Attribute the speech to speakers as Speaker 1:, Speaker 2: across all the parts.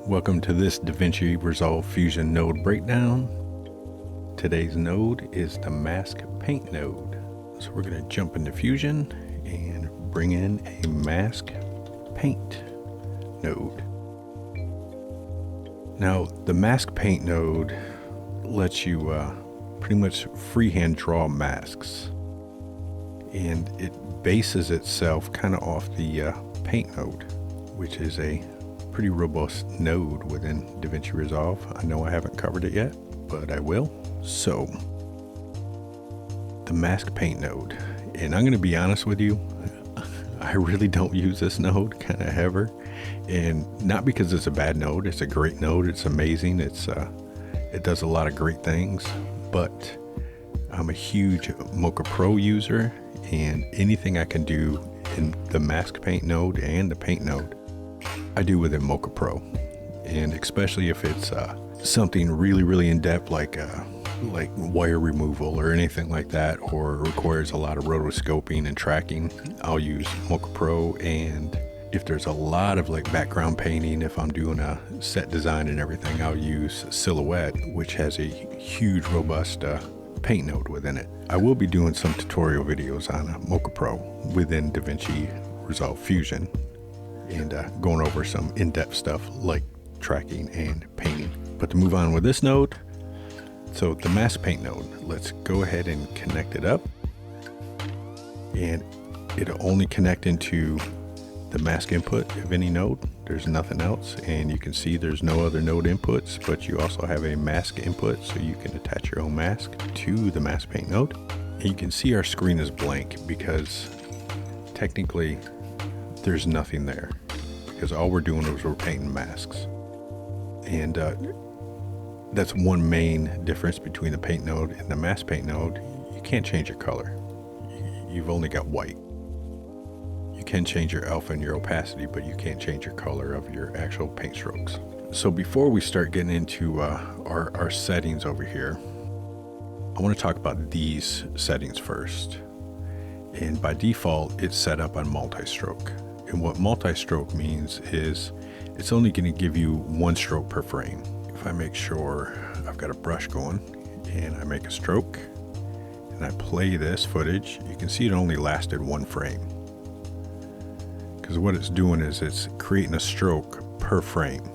Speaker 1: Welcome to this DaVinci Resolve Fusion node breakdown. Today's node is the mask paint node. So we're going to jump into Fusion and bring in a mask paint node. Now the mask paint node lets you pretty much freehand draw masks, and it bases itself kind of off the paint node, which is a pretty robust node within DaVinci Resolve. I know I haven't covered it yet, but I will. So the mask paint node, and I'm going to be honest with you, I really don't use this node kind of ever, and not because it's a bad node. It's a great node. It's amazing. It does a lot of great things, but I'm a huge Mocha Pro user, and anything I can do in the mask paint node and the paint node, I do within Mocha Pro. And especially if it's something really in depth, like wire removal or anything like that, or requires a lot of rotoscoping and tracking, I'll use Mocha Pro. And if there's a lot of like background painting, if I'm doing a set design and everything, I'll use Silhouette, which has a huge robust paint node within it. I will be doing some tutorial videos on Mocha Pro within DaVinci Resolve Fusion, and going over some in-depth stuff like tracking and painting. But to move on with this node, so the mask paint node, let's go ahead and connect it up, and it'll only connect into the mask input of any node. There's nothing else, and you can see there's no other node inputs, but you also have a mask input, so you can attach your own mask to the mask paint node. And you can see our screen is blank because technically there's nothing there, because all we're doing is we're painting masks. And that's one main difference between the paint node and the mask paint node. You can't change your color. You've only got white. You can change your alpha and your opacity, but you can't change your color of your actual paint strokes. So before we start getting into our settings over here, I want to talk about these settings first. And by default, it's set up on multi-stroke. And what multi-stroke means is it's only going to give you one stroke per frame. If I make sure I've got a brush going and I make a stroke and I play this footage, you can see it only lasted one frame. Because what it's doing is it's creating a stroke per frame.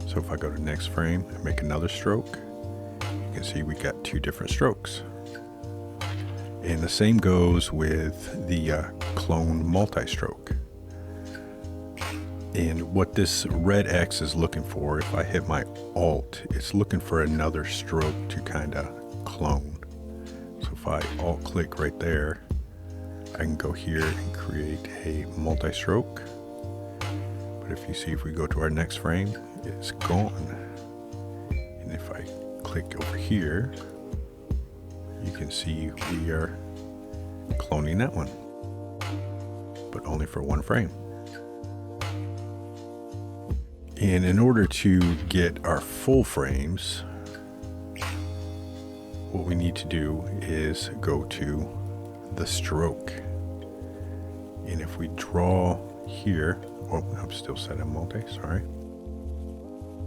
Speaker 1: So if I go to next frame and make another stroke, you can see we got two different strokes. And the same goes with the clone multi-stroke. And what this red X is looking for, if I hit my Alt, it's looking for another stroke to kind of clone. So if I Alt click right there, I can go here and create a multi-stroke. But if you see, if we go to our next frame, it's gone. And if I click over here, you can see we are cloning that one, but only for one frame. And in order to get our full frames, what we need to do is go to the stroke. And if we draw here, oh, I'm still set on multi, sorry.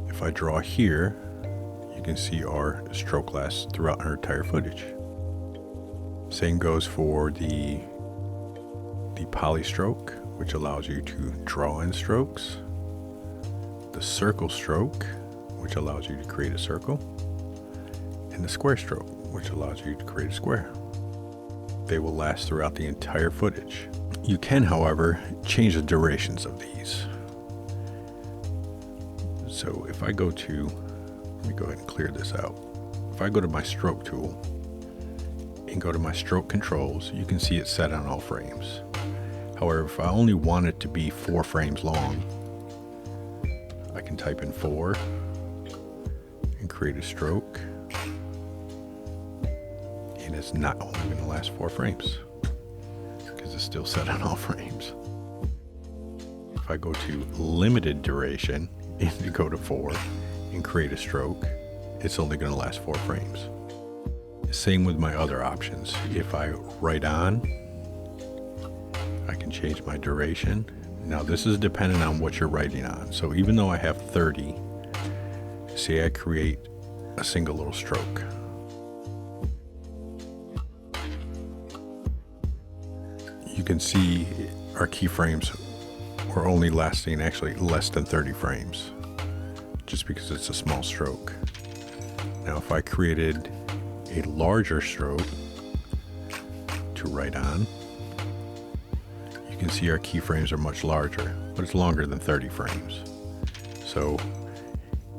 Speaker 1: If I draw here, you can see our stroke lasts throughout our entire footage. Same goes for the poly stroke, which allows you to draw in strokes. The circle stroke, which allows you to create a circle. And the square stroke, which allows you to create a square. They will last throughout the entire footage. You can, however, change the durations of these. So if I go to, let me go ahead and clear this out. If I go to my stroke tool and go to my stroke controls, you can see it's set on all frames. However, if I only want it to be 4 frames long, I can type in 4 and create a stroke, and it's not only going to last 4 frames because it's still set on all frames. If I go to limited duration and go to 4 and create a stroke, it's only going to last 4 frames. Same with my other options. If I write on, I can change my duration. Now this is dependent on what you're writing on. So even though I have 30, say I create a single little stroke. You can see our keyframes are only lasting actually less than 30 frames, just because it's a small stroke. Now if I created a larger stroke to write on, you can see our keyframes are much larger, but it's longer than 30 frames. So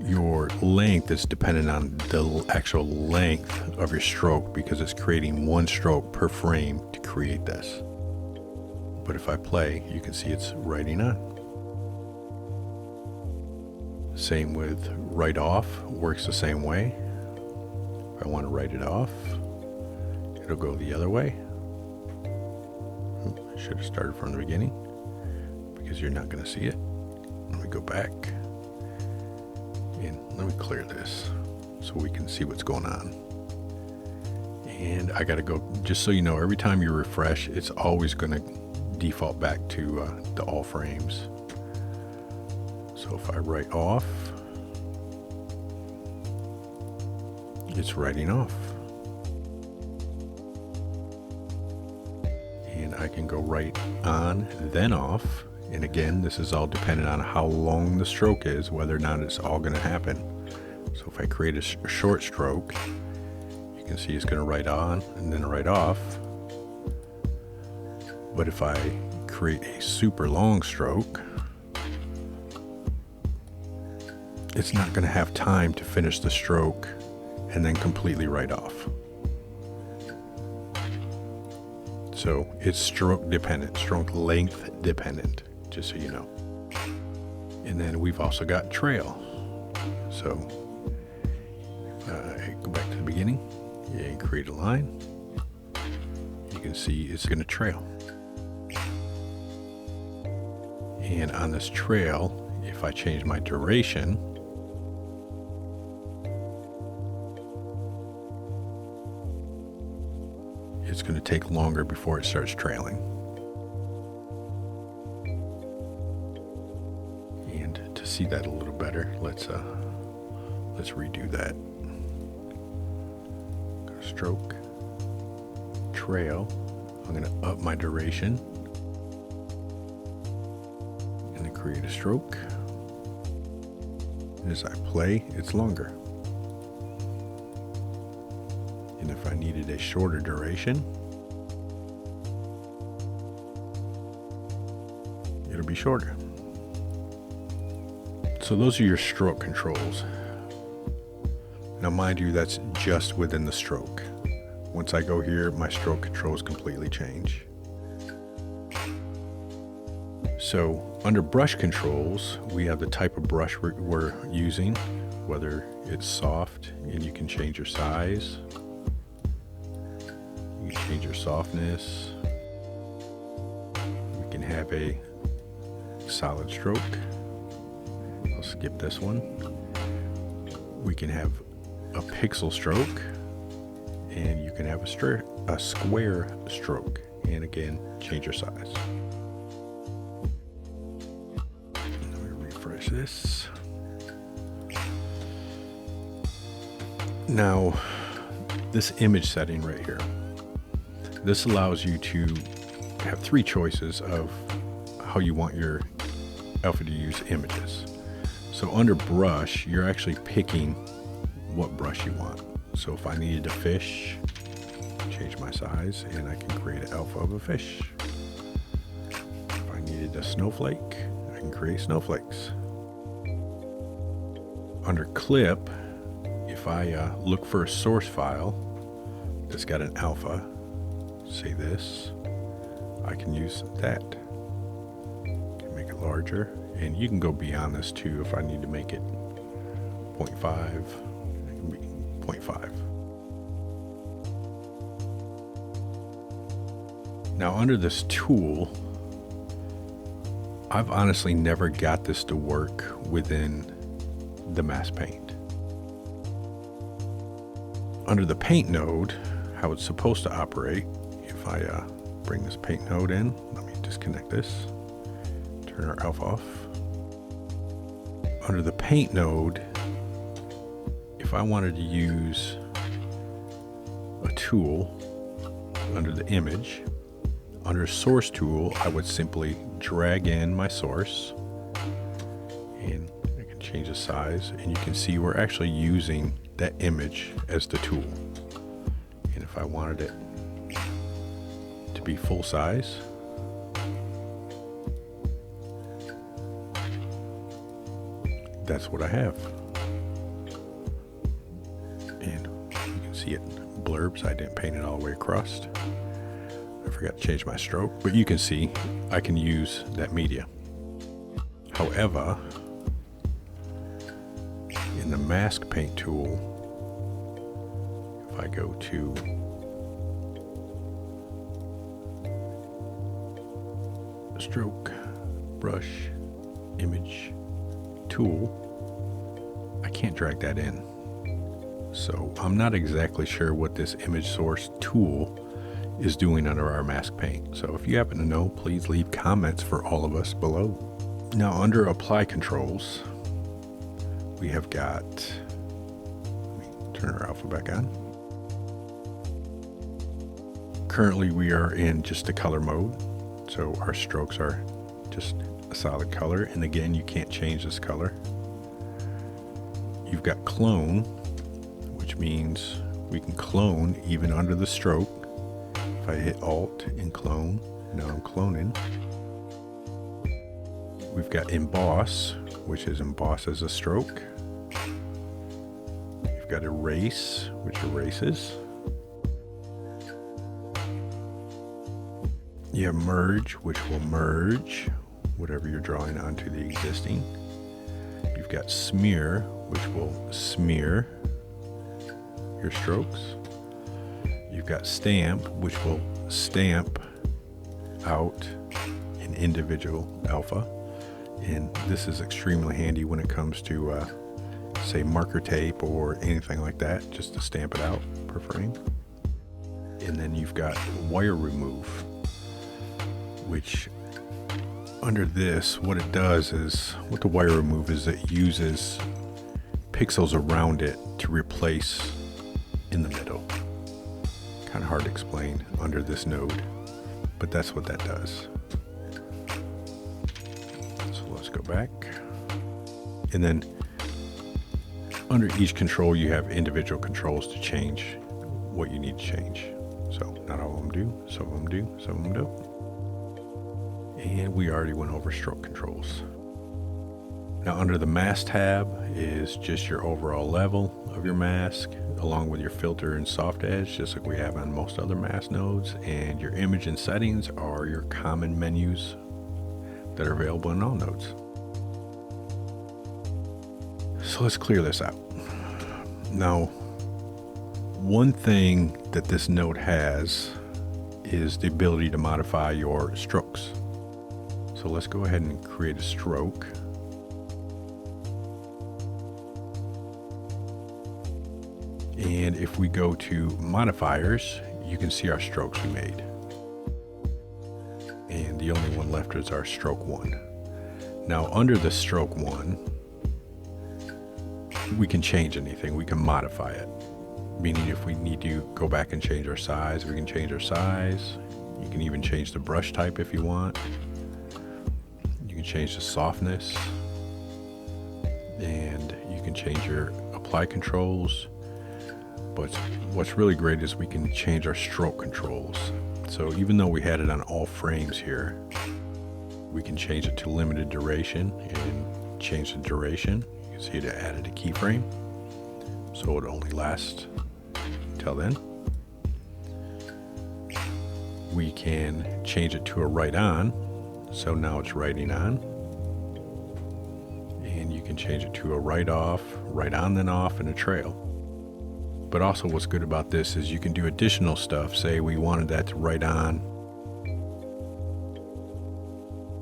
Speaker 1: your length is dependent on the actual length of your stroke, because it's creating one stroke per frame to create this. But if I play, you can see it's writing on. Same with write off, works the same way. If I want to write it off, it'll go the other way. I should have started from the beginning, because you're not going to see it. Let me go back and let me clear this so we can see what's going on. And I got to go, just so you know, every time you refresh, it's always going to default back to the all frames. So if I write off, it's writing off. And I can go right on, then off. And again, this is all dependent on how long the stroke is, whether or not it's all going to happen. So if I create a short stroke, you can see it's going to write on and then write off. But if I create a super long stroke, it's not going to have time to finish the stroke and then completely write off. So it's stroke dependent, stroke length dependent, just so you know. And then we've also got trail. So go back to the beginning and create a line. You can see it's going to trail. And on this trail, if I change my duration, it's going to take longer before it starts trailing. And to see that a little better, let's redo that. Stroke, trail. I'm going to up my duration. Create a stroke. As I play, it's longer. And if I needed a shorter duration, it'll be shorter. So those are your stroke controls. Now mind you, that's just within the stroke. Once I go here, my stroke controls completely change. So under brush controls, we have the type of brush we're using, whether it's soft, and you can change your size. You can change your softness. We can have a solid stroke. I'll skip this one. We can have a pixel stroke, and you can have a square stroke. And again, change your size. This. Now, this image setting right here, this allows you to have three choices of how you want your alpha to use images. So under brush, you're actually picking what brush you want. So if I needed a fish, change my size and I can create an alpha of a fish. If I needed a snowflake, I can create snowflakes. Under clip, if I look for a source file that's got an alpha, say this, I can use that. Can make it larger, and you can go beyond this too. If I need to make it 0.5, it can be 0.5. Now under this tool, I've honestly never got this to work within the mass paint. Under the paint node, how it's supposed to operate, if I bring this paint node in, let me disconnect this, turn Turn our alpha off. Under the paint node, if I wanted to use a tool under the image, under source tool, I would simply drag in my source, and I can change the size, and you can see we're actually using that image as the tool. And if I wanted it to be full size, that's what I have. And you can see it blurbs. I didn't paint it all the way across. I forgot to change my stroke, but you can see I can use that media. However, in the mask paint tool, if I go to stroke, brush, image, tool, I can't drag that in. So I'm not exactly sure what this image source tool is doing under our mask paint. So if you happen to know, please leave comments for all of us below. Now under apply controls, we have got, let me turn our alpha back on. Currently we are in just the color mode. So our strokes are just a solid color. And again, you can't change this color. You've got clone, which means we can clone even under the stroke. If I hit Alt and clone, now I'm cloning. We've got emboss, which is emboss as a stroke. You've got erase, which erases. You have merge, which will merge whatever you're drawing onto the existing. You've got smear, which will smear your strokes. You've got stamp, which will stamp out an individual alpha. And this is extremely handy when it comes to, say, marker tape or anything like that, just to stamp it out per frame. And then you've got wire remove, which under this, what it does is, what the wire remove is, it uses pixels around it to replace in the middle. Kind of hard to explain under this node, but that's what that does. So let's go back. And then under each control, you have individual controls to change what you need to change. So not all of them do, some of them do, some of them don't. And we already went over stroke controls. Now under the mask tab is just your overall level of your mask, along with your filter and soft edge, just like we have on most other mask nodes. And your image and settings are your common menus that are available in all nodes. So let's clear this out. Now, one thing that this node has is the ability to modify your strokes. So let's go ahead and create a stroke. And if we go to modifiers, you can see our strokes we made. And the only one left is our stroke one. Now under the stroke one, we can change anything, we can modify it. Meaning if we need to go back and change our size, we can change our size. You can even change the brush type if you want. You can change the softness. And you can change your apply controls. But what's really great is we can change our stroke controls. So even though we had it on all frames here, we can change it to limited duration and change the duration. You can see it added a keyframe, so it only lasts until then. We can change it to a right on, so now it's writing on. And you can change it to a right off, right on then off, and a trail. But also what's good about this is you can do additional stuff. Say we wanted that to write on,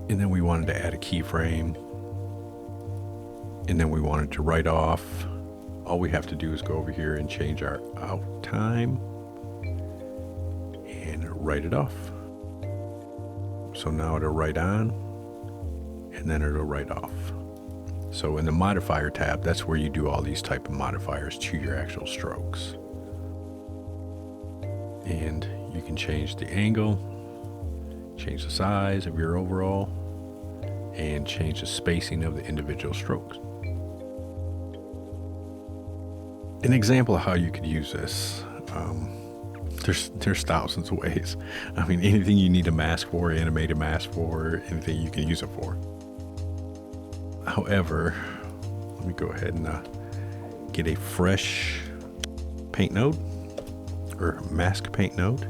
Speaker 1: and then we wanted to add a keyframe, and then we wanted to write off. All we have to do is go over here and change our out time and write it off. So now it'll write on and then it'll write off. So in the modifier tab, that's where you do all these type of modifiers to your actual strokes. And you can change the angle, change the size of your overall, and change the spacing of the individual strokes. An example of how you could use this, there's thousands of ways. I mean, anything you need a mask for, animated mask for, anything you can use it for. However, let me go ahead and get a fresh paint node or mask paint node,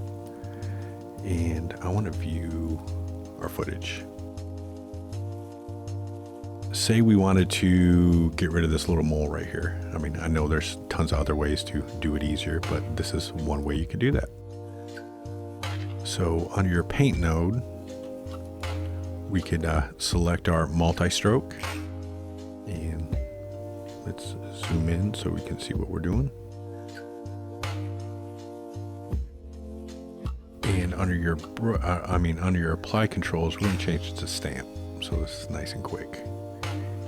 Speaker 1: and I want to view our footage. Say we wanted to get rid of this little mole right here. I mean, I know there's tons of other ways to do it easier, but this is one way you could do that. So under your paint node, we could select our multi-stroke, and let's zoom in so we can see what we're doing. And under your under your apply controls, we're going to change it to stamp. So this is nice and quick.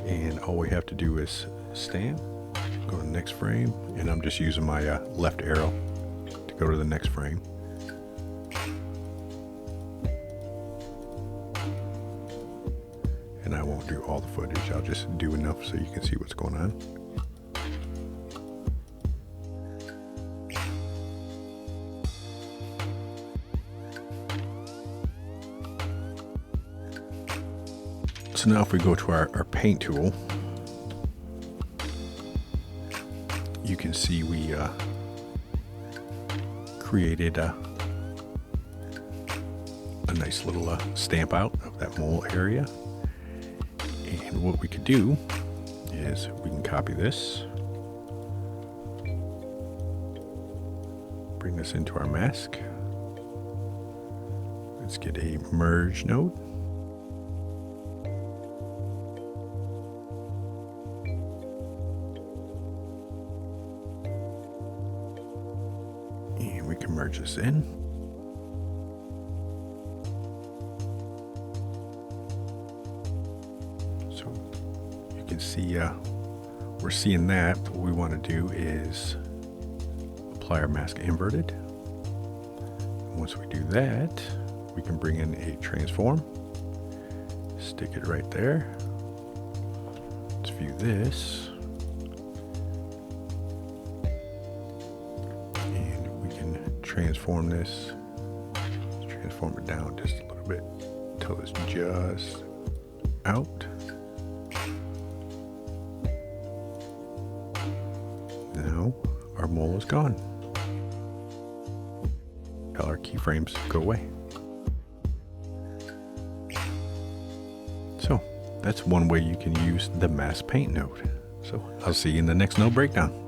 Speaker 1: And all we have to do is stamp, go to the next frame, and I'm just using my left arrow to go to the next frame. And I won't do all the footage, I'll just do enough so you can see what's going on. So now if we go to our paint tool, you can see we created a nice little stamp out of that mole area. And what we could do is we can copy this, bring this into our mask. Let's get a merge node. And we can merge this in. So you can see we're seeing that. What we want to do is apply our mask inverted. And once we do that, we can bring in a transform, stick it right there. Let's view this. Transform this, transform it down just a little bit until it's just out. Now our mole is gone. All our keyframes go away. So that's one way you can use the mask paint node. So I'll see you in the next node breakdown.